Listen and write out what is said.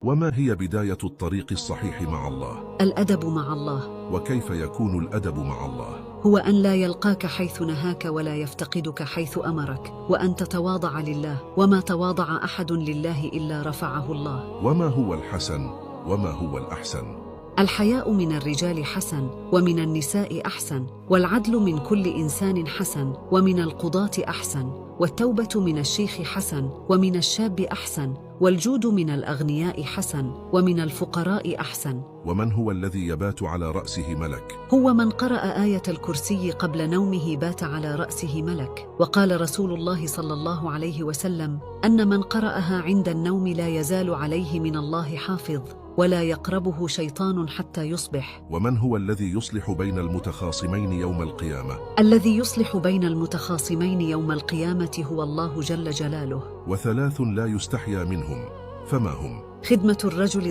وما هي بداية الطريق الصحيح مع الله؟ الأدب مع الله. وكيف يكون الأدب مع الله؟ هو أن لا يلقاك حيث نهاك ولا يفتقدك حيث أمرك، وأن تتواضع لله، وما تواضع أحد لله إلا رفعه الله. وما هو الحسن وما هو الأحسن؟ الحياء من الرجال حسن، ومن النساء أحسن، والعدل من كل إنسان حسن، ومن القضاة أحسن، والتوبة من الشيخ حسن، ومن الشاب أحسن، والجود من الأغنياء حسن، ومن الفقراء أحسن. ومن هو الذي يبات على رأسه ملك؟ هو من قرأ آية الكرسي قبل نومه بات على رأسه ملك. وقال رسول الله صلى الله عليه وسلم أن من قرأها عند النوم لا يزال عليه من الله حافظ، ولا يقربه شيطان حتى يصبح. ومن هو الذي يصلح بين المتخاصمين يوم القيامة؟ الذي يصلح بين المتخاصمين يوم القيامة هو الله جل جلاله. وثلاث لا يستحيا منهم، فما هم؟ خدمة الرجل